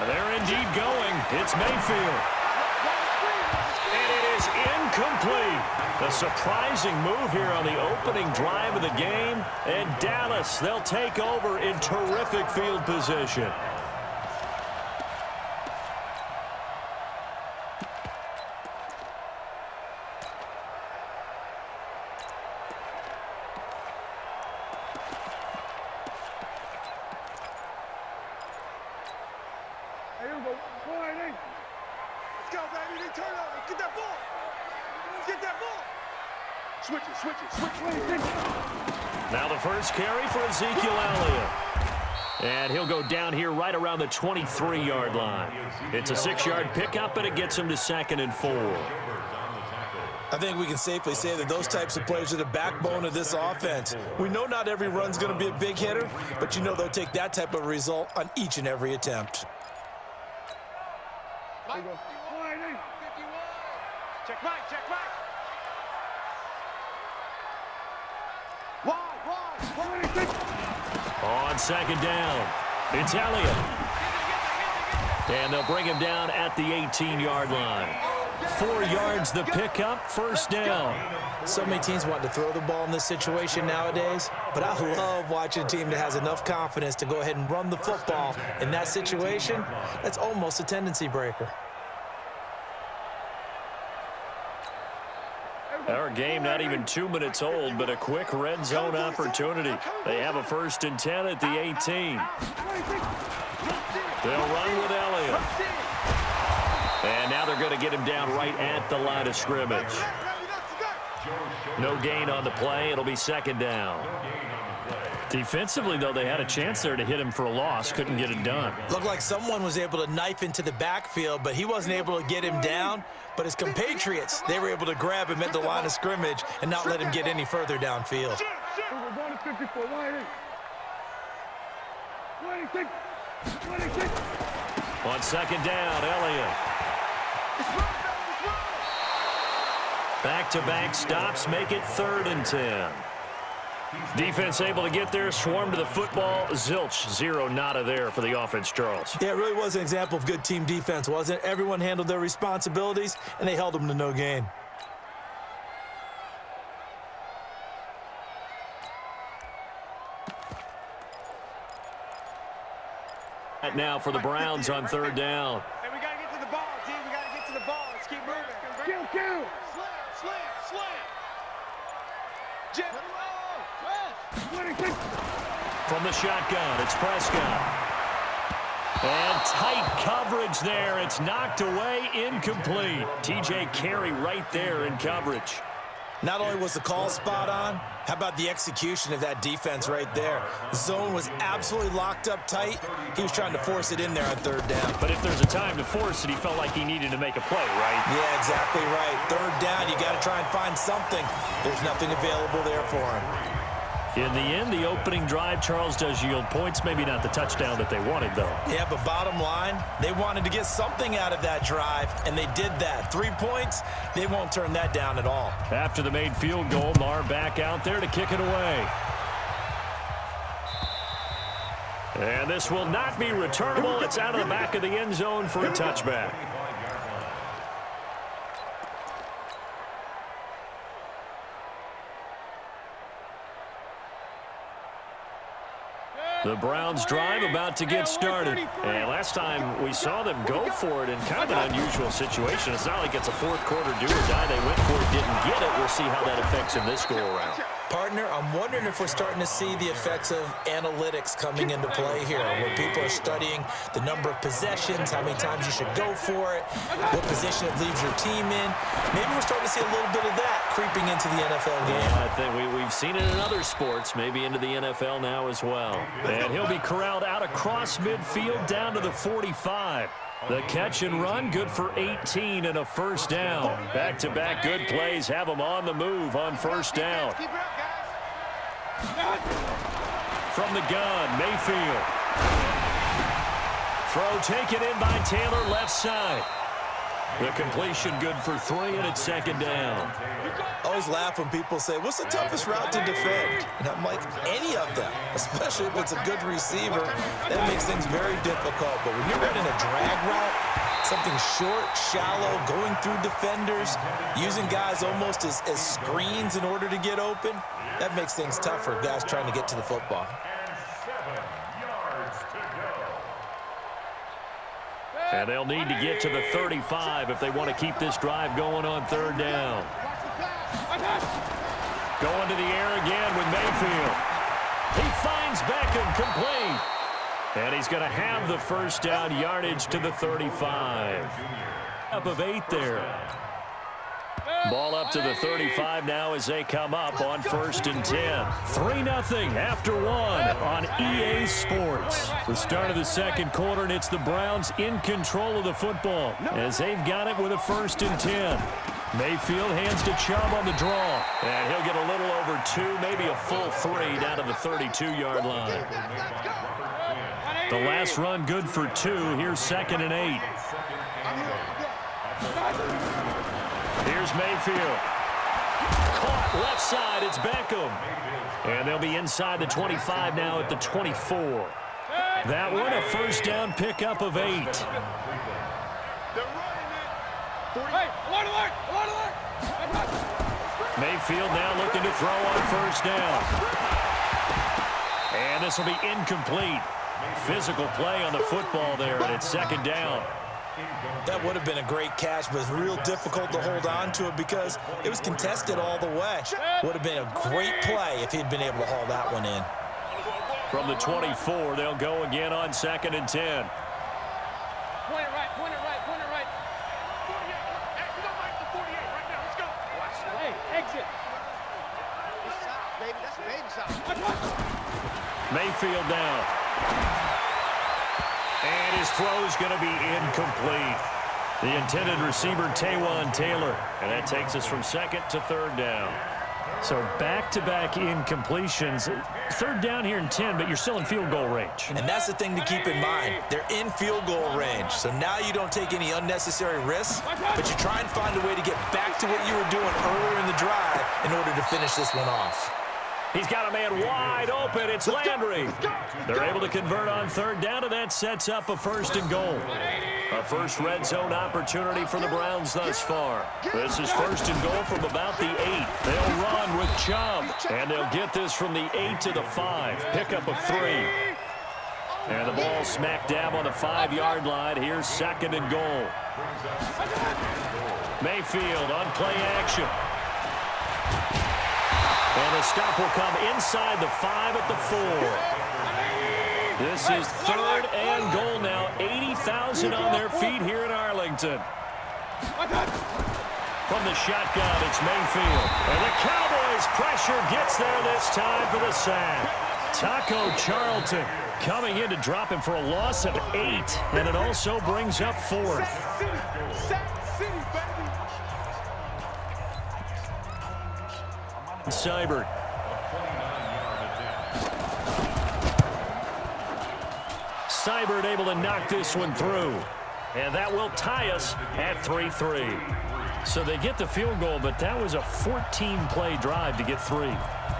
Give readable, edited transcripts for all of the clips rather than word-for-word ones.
They're indeed going. It's Mayfield. And it is incomplete. A surprising move here on the opening drive of the game. And Dallas, they'll take over in terrific field position. Now the first carry for Ezekiel Elliott. And he'll go down here right around the 23-yard line. It's a 6-yard pickup, and it gets him to 2nd and 4. I think we can safely say that those types of plays are the backbone of this offense. We know not every run's going to be a big hitter, but you know they'll take that type of result on each and every attempt. Check right. On 2nd down, it's Elliott. And they'll bring him down at the 18-yard line. 4 yards the pickup, 1st down. So many teams want to throw the ball in this situation nowadays, but I love watching a team that has enough confidence to go ahead and run the football. In that situation, that's almost a tendency breaker. Our game not even 2 minutes old, but a quick red zone opportunity. They have a 1st and 10 at the 18. They'll run with Elliott. And now they're going to get him down right at the line of scrimmage. No gain on the play. It'll be 2nd down. Defensively, though, they had a chance there to hit him for a loss. Couldn't get it done. Looked like someone was able to knife into the backfield, but he wasn't able to get him down. But his compatriots, they were able to grab him at the line of scrimmage and not let him get any further downfield. On 2nd down, Elliott. Back-to-back stops make it 3rd and 10. Defense able to get there, swarm to the football. Zilch, 0 nada there for the offense, Charles. Yeah, it really was an example of good team defense, wasn't it? Everyone handled their responsibilities, and they held them to no gain. Now for the Browns on 3rd down. Hey, we got to get to the ball, team. We got to get to the ball. Let's keep moving. Slam. Jim. From the shotgun, it's Prescott. And tight coverage there. It's knocked away, incomplete. TJ Carey right there in coverage. Not only was the call spot on, how about the execution of that defense right there? Zone was absolutely locked up tight. He was trying to force it in there on 3rd down. But if there's a time to force it, he felt like he needed to make a play, right? Yeah, exactly right. 3rd down, you got to try and find something. There's nothing available there for him. In the end, the opening drive, Charles, does yield points. Maybe not the touchdown that they wanted, though. Yeah, but bottom line, they wanted to get something out of that drive, and they did that. 3 points, they won't turn that down at all. After the made field goal, Marr back out there to kick it away. And this will not be returnable. It's out of the back of the end zone for a touchback. The Browns drive about to get started. And last time we saw them go for it in kind of an unusual situation. It's not like it's a fourth quarter do or die. They went for it, didn't get it. We'll see how that affects him this go-around. Partner, I'm wondering if we're starting to see the effects of analytics coming into play here, where people are studying the number of possessions, how many times you should go for it, what position it leaves your team in. Maybe we're starting to see a little bit of that creeping into the NFL game. Yeah, I think we've seen it in other sports, maybe into the NFL now as well. And he'll be corralled out across midfield down to the 45. The catch and run, good for 18 and a 1st down. Back-to-back good plays have them on the move on 1st down. From the gun, Mayfield. Throw taken in by Taylor, left side. The completion good for 3, and it's second down. I always laugh when people say, what's the toughest route to defend? And I'm like, any of them, especially if it's a good receiver. That makes things very difficult. But when you're running a drag route, something short, shallow, going through defenders, using guys almost as screens in order to get open, that makes things tough for guys trying to get to the football. And they'll need to get to the 35 if they want to keep this drive going on third down. Going to the air again with Mayfield. He finds Beckham complete. And he's going to have the first down yardage to the 35. Up of 8 there. Ball up to the 35 now as they come up on 1st and 10. 3-0 after 1 on EA Sports. The start of the second quarter, and it's the Browns in control of the football as they've got it with a 1st and 10. Mayfield hands to Chubb on the draw. And he'll get a little over 2, maybe a full 3 down to the 32-yard line. The last run good for 2. Here's 2nd and 8. Here's Mayfield. Caught left side. It's Beckham. And they'll be inside the 25 now at the 24. That one a first down pickup of 8. Mayfield now looking to throw on first down. And this will be incomplete. Physical play on the football there, and it's 2nd down. That would have been a great catch, but it's real difficult to hold on to it because it was contested all the way. Would have been a great play if he'd been able to haul that one in. From the 24, they'll go again on 2nd and 10. Point it right, point it right, point it right. 48. Hey, we don't like the 48 right now. Let's go. Watch. Hey, exit. It's south, baby. That's baby south. Mayfield down. And his throw is going to be incomplete. The intended receiver, Taywan Taylor. And that takes us from 2nd to 3rd down. So back-to-back incompletions. 3rd down here in 10, but you're still in field goal range. And that's the thing to keep in mind. They're in field goal range. So now you don't take any unnecessary risks, but you try and find a way to get back to what you were doing earlier in the drive in order to finish this one off. He's got a man wide open. It's Landry. They're able to convert on 3rd down, and that sets up a 1st and goal. A first red zone opportunity for the Browns thus far. This is 1st and goal from about the 8. They'll run with Chubb, and they'll get this from the 8 to the 5. Pickup of 3. And the ball smack dab on the 5-yard line. Here's 2nd and goal. Mayfield on play action. And the stop will come inside the 5 at the 4. This is 3rd and goal now. 80,000 on their feet here in Arlington. From the shotgun, it's Mayfield. And the Cowboys pressure gets there this time for the sack. Taco Charlton coming in to drop him for a loss of 8. And it also brings up 4th. Seibert. Seibert able to knock this one through. And that will tie us at 3-3. So they get the field goal, but that was a 14-play drive to get 3.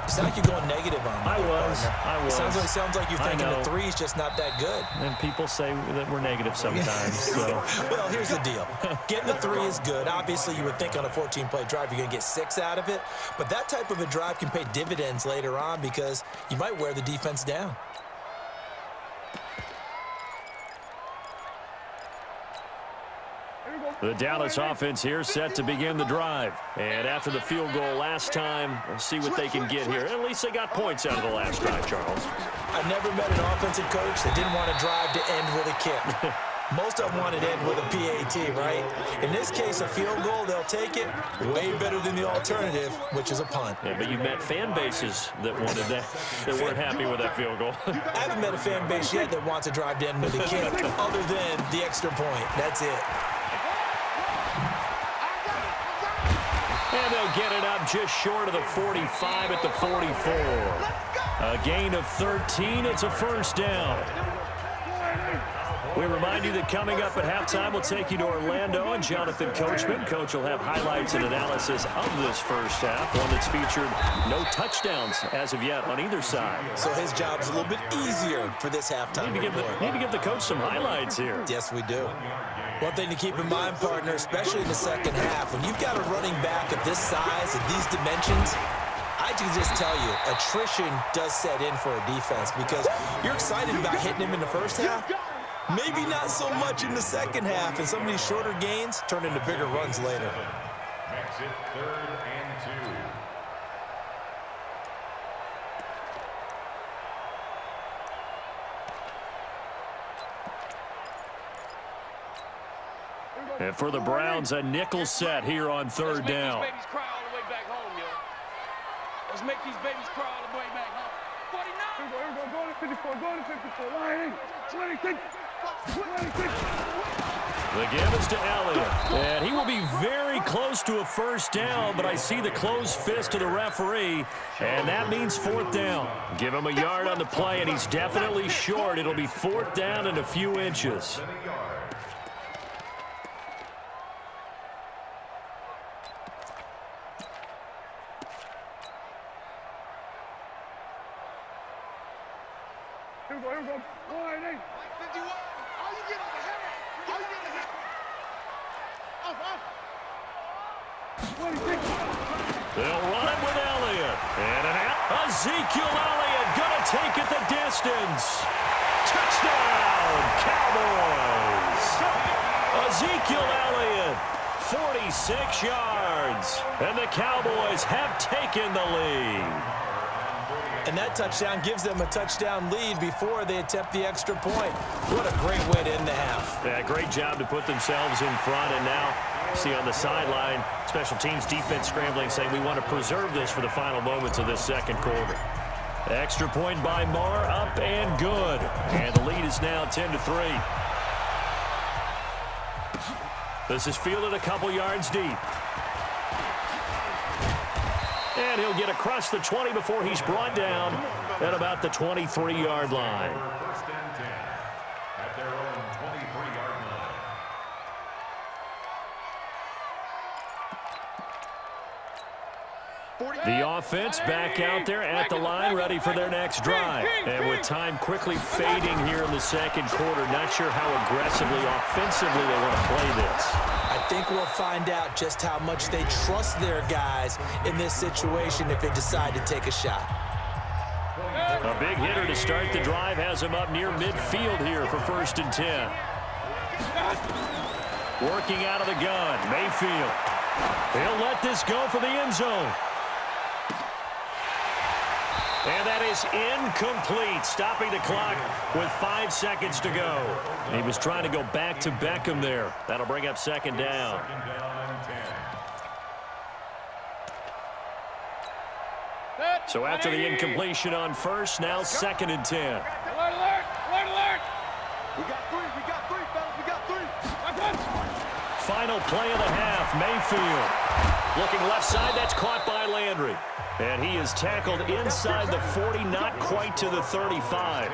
It's not like you're going negative on me. I was. Sounds like you're thinking the 3 is just not that good. And people say that we're negative sometimes. So. Well, here's the deal. Getting the 3 is good. Obviously, you would think on a 14-play drive you're going to get 6 out of it. But that type of a drive can pay dividends later on because you might wear the defense down. The Dallas offense here set to begin the drive. And after the field goal last time, we'll see what they can get here. At least they got points out of the last drive, Charles. I've never met an offensive coach that didn't want to drive to end with a kick. Most of them want to end with a PAT, right? In this case, a field goal, they'll take it. Way better than the alternative, which is a punt. Yeah, but you've met fan bases that wanted that weren't happy with that field goal. I haven't met a fan base yet that wants to drive to end with a kick other than the extra point. That's it. And they'll get it up just short of the 45 at the 44. A gain of 13. It's a first down. We remind you that coming up at halftime, we'll take you to Orlando and Jonathan Coachman. Coach will have highlights and analysis of this first half, one that's featured no touchdowns as of yet on either side. So his job's a little bit easier for this halftime Need to give the coach some highlights here. Yes, we do. One thing to keep in mind, partner, especially in the second half, when you've got a running back of this size and these dimensions, I can just tell you, attrition does set in for a defense because you're excited about hitting him in the first half. Maybe not so much in the second half, and some of these shorter gains turn into bigger runs later. Makes it 3rd and 2. And for the Browns, a nickel set here on 3rd down. Let's make these babies cry all the way back home, yo. Let's make these babies cry all the way back home. 49. Here we go. Go to 54. Go to 54. Line 26. 26. The give is to Elliott. And he will be very close to a first down, but I see the closed fist of the referee, and that means 4th down. Give him a yard on the play, and he's definitely short. It'll be 4th down and a few inches. Here we go. Line 8. 51. All you get is a hammer. All you get is a hammer. Off. 26. They'll run with Elliott. And an out. Ezekiel Elliott going to take it the distance. Touchdown, Cowboys. Ezekiel Elliott, 46 yards. And the Cowboys have taken the lead. And that touchdown gives them a touchdown lead before they attempt the extra point. What a great way to end the half. Yeah, great job to put themselves in front. And now, see on the sideline, special teams defense scrambling, saying we want to preserve this for the final moments of this second quarter. Extra point by Marr, up and good. And the lead is now 10-3. This is fielded a couple yards deep. And he'll get across the 20 before he's brought down at about the 23-yard line. 1st and 10 at their own 23-yard line. The offense back out there at the line, ready for their next drive. And with time quickly fading here in the second quarter, not sure how aggressively, offensively they want to play this. I think we'll find out just how much they trust their guys in this situation if they decide to take a shot. A big hitter to start the drive has him up near midfield here for 1st and 10. Working out of the gun, Mayfield. He'll let this go for the end zone. And that is incomplete, stopping the clock with 5 seconds to go. He was trying to go back to Beckham there. That'll bring up 2nd down. 2nd down and 10. So after the incompletion on 1st, now 2nd and 10. Alert, alert, alert, alert. We got three, fellas, we got three. Final play of the half, Mayfield. Looking left side, that's caught by Landry. And he is tackled inside the 40, not quite to the 35.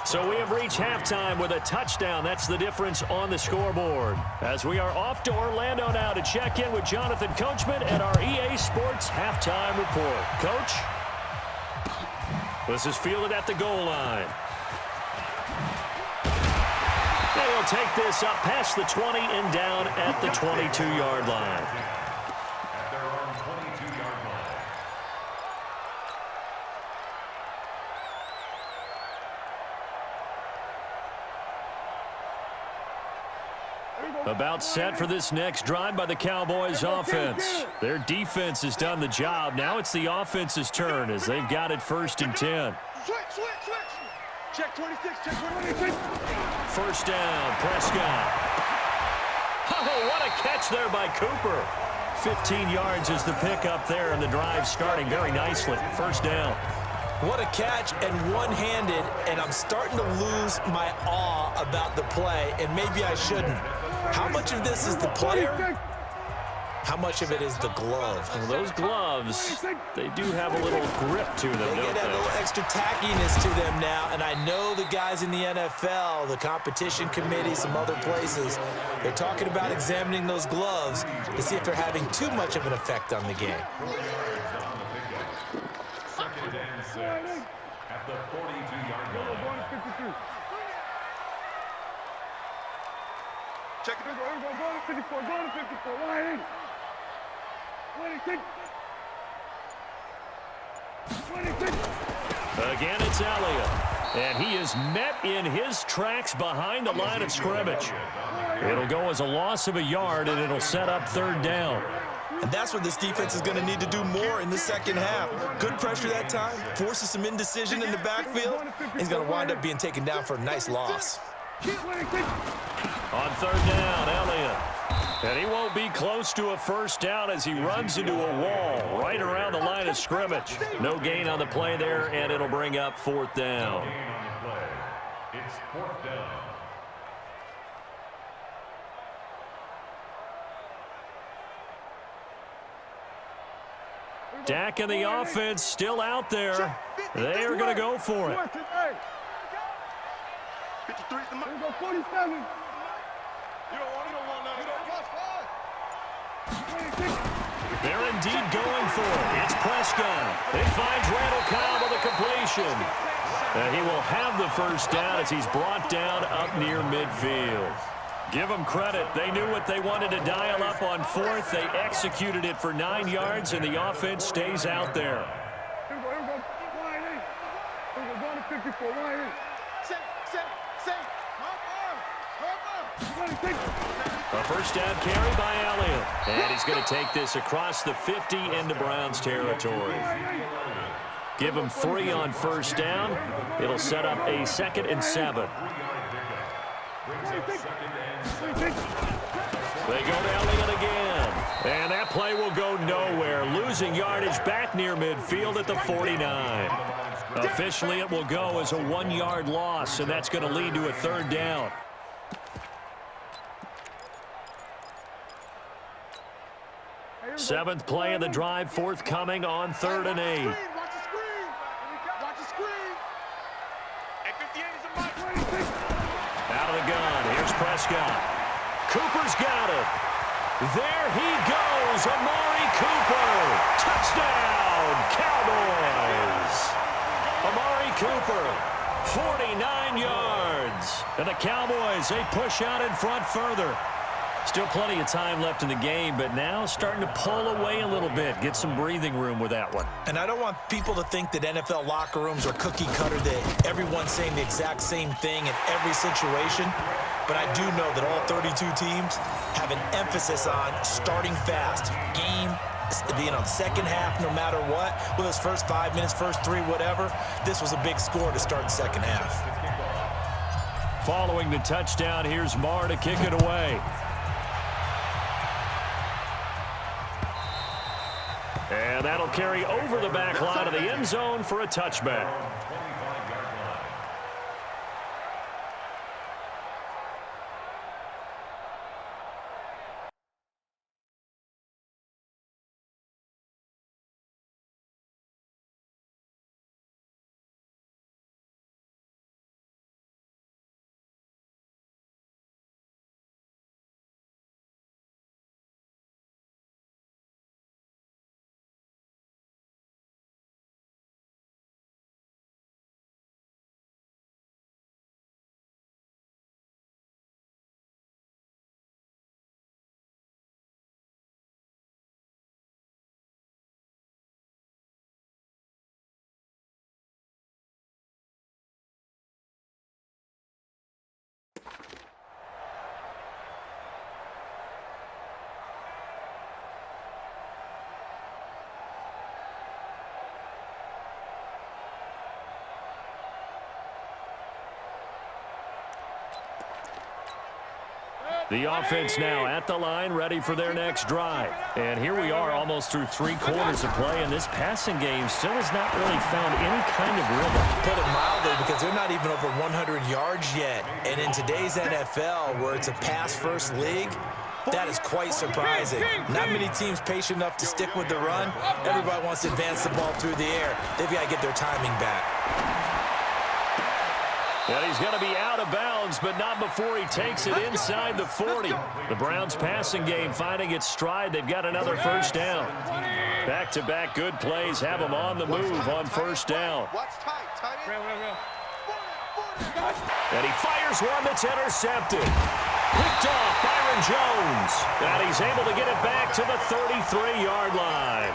So we have reached halftime with a touchdown. That's the difference on the scoreboard. As we are off to Orlando now to check in with Jonathan Coachman and our EA Sports halftime report. Coach? This is fielded at the goal line. They will take this up past the 20 and down at the 22-yard line. At their own 22-yard line. About set for this next drive by the Cowboys offense. Their defense has done the job. Now it's the offense's turn as they've got it 1st and 10. Switch. Check 26, check 26. 1st down, Prescott. Oh, what a catch there by Cooper. 15 yards is the pickup there, and the drive starting very nicely. 1st down. What a catch, and one-handed, and I'm starting to lose my awe about the play, and maybe I shouldn't. How much of this is the player? How much of it is the glove? Well, those gloves, they do have a little grip to them, They don't get that they? little extra tackiness to them now, and I know the guys in the NFL, the competition committee, some other places, they're talking about examining those gloves to see if they're having too much of an effect on the game. Second and 6 at the 42-yard line. Check it. Go to 54. Go to 54. Line in. 26. 26. Again, it's Elliott. And he is met in his tracks behind the line of scrimmage. It'll go as a loss of a yard, and it'll set up third down. And that's what this defense is going to need to do more in the second half. Good pressure that time, forces some indecision in the backfield. He's going to wind up being taken down for a nice loss. On third down, Elliott. And he won't be close to a first down as he runs into a wall right around the line of scrimmage. No gain on the play there, and it'll bring up fourth down. It's fourth down. Dak and the offense still out there. They are going to go for it. 53 is the money. Go 47. You don't want none. You don't want 5. They're indeed going for it. It's Prescott. It finds Randall Cobb with a completion. And he will have the first down as he's brought down up near midfield. Give them credit. They knew what they wanted to dial up on fourth. They executed it for 9 yards, and the offense stays out there. Here we go. Line in. Here we go. Going to 54. Line in. Set. A first down carry by Elliott. And he's going to take this across the 50 into Browns territory. Give him 3 on first down. It'll set up a 2nd and 7. They go to Elliott again. And that play will go nowhere. Losing yardage back near midfield at the 49. Officially, it will go as a 1-yard loss, and that's going to lead to a third down. Seventh play of the drive, forthcoming on 3rd and 8. Watch the screen. Watch the screen. At 58 is a mic. Out of the gun. Here's Prescott. Cooper's got it. There he goes. Amari Cooper. Touchdown, Cowboys. Amari Cooper, 49 yards. And the Cowboys, they push out in front further. Still plenty of time left in the game, but now starting to pull away a little bit. Get some breathing room with that one. And I don't want people to think that NFL locker rooms are cookie cutter, that everyone's saying the exact same thing in every situation. But I do know that all 32 teams have an emphasis on starting fast. Game being on second half no matter what. Whether it's first 5 minutes, first 3, whatever. This was a big score to start the second half. Following the touchdown, here's Marr to kick it away. And that'll carry over the back line of the end zone for a touchback. The offense now at the line, ready for their next drive. And here we are almost through 3 quarters of play, and this passing game still has not really found any kind of rhythm. Put it mildly, because they're not even over 100 yards yet. And in today's NFL, where it's a pass-first league, That is quite surprising. Not many teams patient enough to stick with the run. Everybody wants to advance the ball through the air. They've got to get their timing back. And he's going to be out of bounds, but not before he takes it inside the 40. The Browns' passing game finding its stride. They've got another first down. Back-to-back good plays have them on the move on first down. And he fires one that's intercepted. Picked off Byron Jones. And he's able to get it back to the 33-yard line.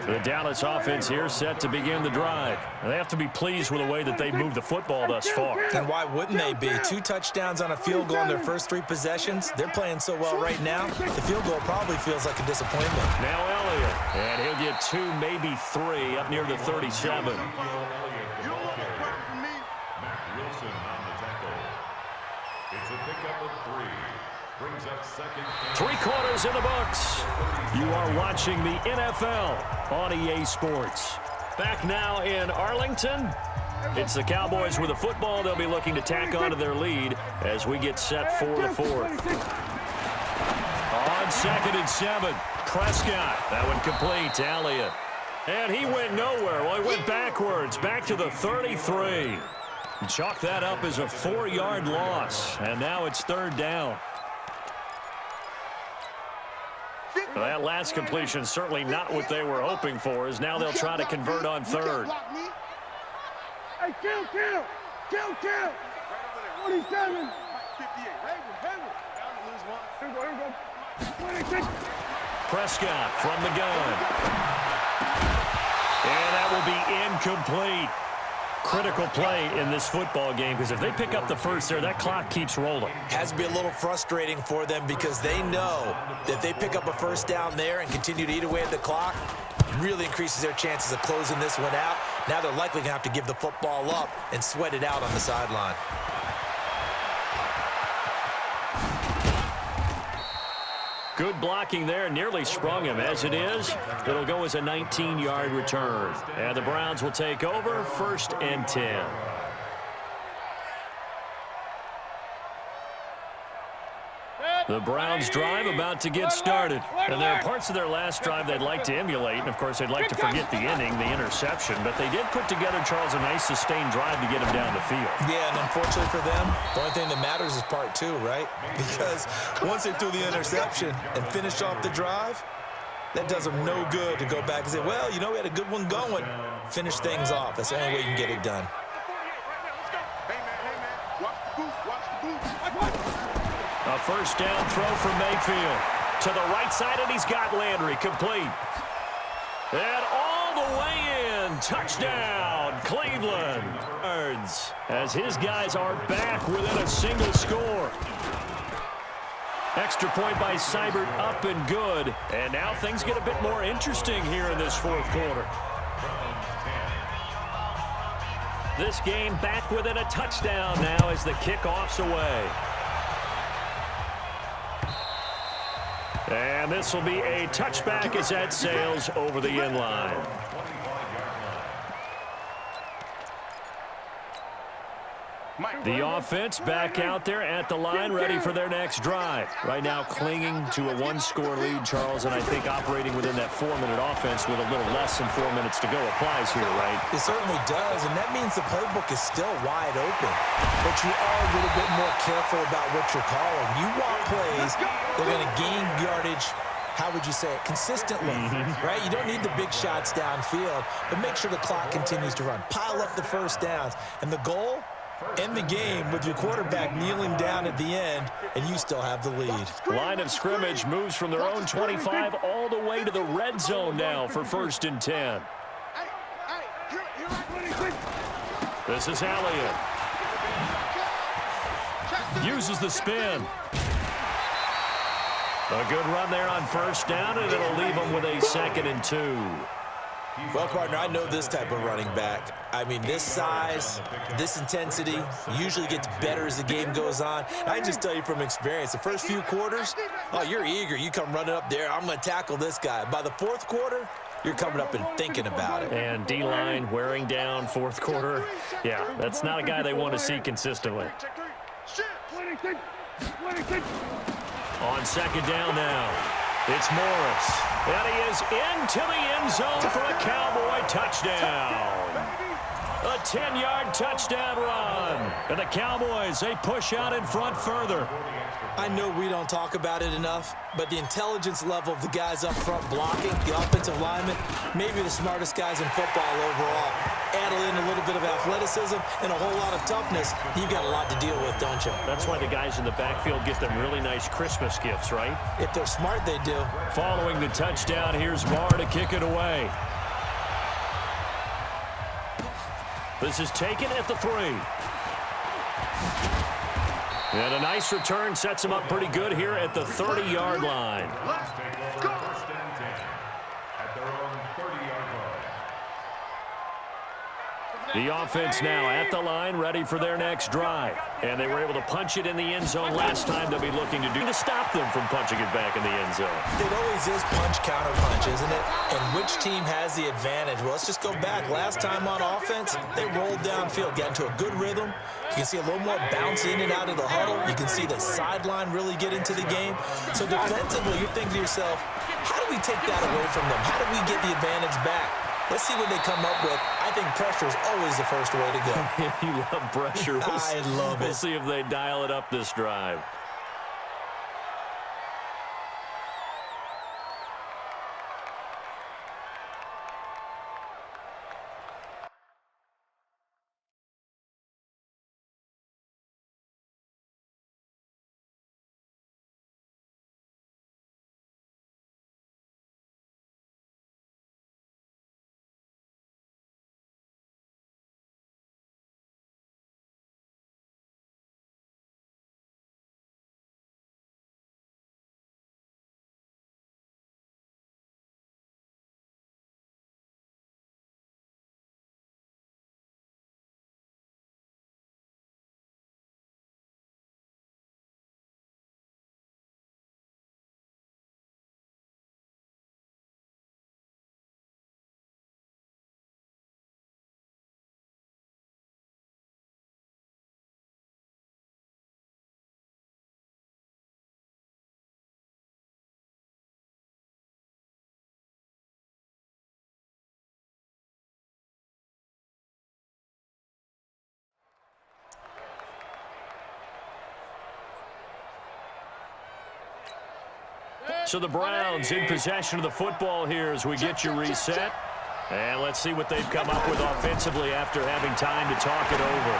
The Dallas offense here set to begin the drive. They have to be pleased with the way that they've moved the football thus far. And why wouldn't they be? 2 touchdowns on a field goal in their first 3 possessions. They're playing so well right now, the field goal probably feels like a disappointment. Now Elliott, and he'll get 2, maybe 3 up near the 37. It's a pickup of 3. Brings up second. 3 quarters in the books. You are watching the NFL on EA Sports. Back now in Arlington. It's the Cowboys with the football. They'll be looking to tack onto their lead as we get set for the 4th. On 2nd and 7, Prescott. That one complete to Elliott. And he went nowhere. Well, he went backwards, back to the 33. Chalk that up as a 4-yard loss. And now it's 3rd down. Well, that last completion certainly not what they were hoping for, as now they'll try to convert on 3rd. Hey, kill! 47. 58. Prescott from the gun. And that will be incomplete. Critical play in this football game, because if they pick up the first there, that clock keeps rolling. Has to be a little frustrating for them because they know that they pick up a first down there and continue to eat away at the clock, really increases their chances of closing this one out. Now they're likely going to have to give the football up and sweat it out on the sideline. Good blocking there, nearly sprung him. As it is, it'll go as a 19-yard return. And the Browns will take over, 1st and 10. The Browns drive about to get started. And there are parts of their last drive they'd like to emulate. And, of course, they'd like to forget the inning, the interception. But they did put together, Charles, a nice sustained drive to get him down the field. Yeah, and unfortunately for them, the only thing that matters is part 2, right? Because once they threw the interception and finished off the drive, that does them no good to go back and say, well, you know, we had a good one going. Finish things off. That's the only way you can get it done. A first down throw from Mayfield. To the right side, and he's got Landry complete. And all the way in. Touchdown, Cleveland. As his guys are back within a single score. Extra point by Seibert, up and good. And now things get a bit more interesting here in this 4th quarter. This game back within a touchdown now as the kickoff's away. And this will be a touchback as that sails over the end line. The offense back out there at the line, ready for their next drive. Right now clinging to a 1-score lead, Charles, and I think operating within that 4-minute offense with a little less than 4 minutes to go applies here, right? It certainly does, and that means the playbook is still wide open. But you are a little bit more careful about what you're calling. You want plays that are going to gain yardage, how would you say it, consistently, right? You don't need the big shots downfield, but make sure the clock continues to run. Pile up the first downs, and the goal, end the game with your quarterback kneeling down at the end, and you still have the lead. Line of scrimmage moves from their own 25 all the way to the red zone now for 1st and 10. This is Elliott. Uses the spin. A good run there on first down, and it'll leave them with a 2nd and 2. Well, partner, I know this type of running back. I mean, this size, this intensity usually gets better as the game goes on. I can just tell you from experience, the first few quarters, oh, you're eager. You come running up there, I'm going to tackle this guy. By the 4th quarter, you're coming up and thinking about it. And D-line wearing down fourth quarter. Yeah, that's not a guy they want to see consistently. On second down now, it's Morris. And he is into the end zone for a Cowboy touchdown. A 10-yard touchdown run. And the Cowboys, they push out in front further. I know we don't talk about it enough, but the intelligence level of the guys up front blocking, the offensive linemen, maybe the smartest guys in football overall. Add in a little bit of athleticism and a whole lot of toughness, you've got a lot to deal with, don't you? That's why the guys in the backfield get them really nice Christmas gifts, right? If they're smart, they do. Following the touchdown, here's Marr to kick it away. This is taken at the 3. And a nice return sets him up pretty good here at the 30-yard line. Let's take over first and 10 at their own 30-yard line. The offense now at the line, ready for their next drive. And they were able to punch it in the end zone last time. They'll be looking to do to stop them from punching it back in the end zone. It always is punch, counter punch, isn't it? And which team has the advantage? Well, let's just go back. Last time on offense, they rolled downfield, got into a good rhythm. You can see a little more bounce in and out of the huddle. You can see the sideline really get into the game. So defensively, you're thinking to yourself, how do we take that away from them? How do we get the advantage back? Let's see what they come up with. I think pressure is always the first way to go. You love pressure. I love it. We'll see if they dial it up this drive. So the Browns in possession of the football here as we get you reset. And let's see what they've come up with offensively after having time to talk it over.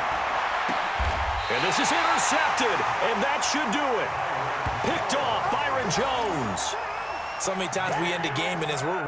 And this is intercepted, and that should do it. Picked off Byron Jones. So many times we end a game, and as we're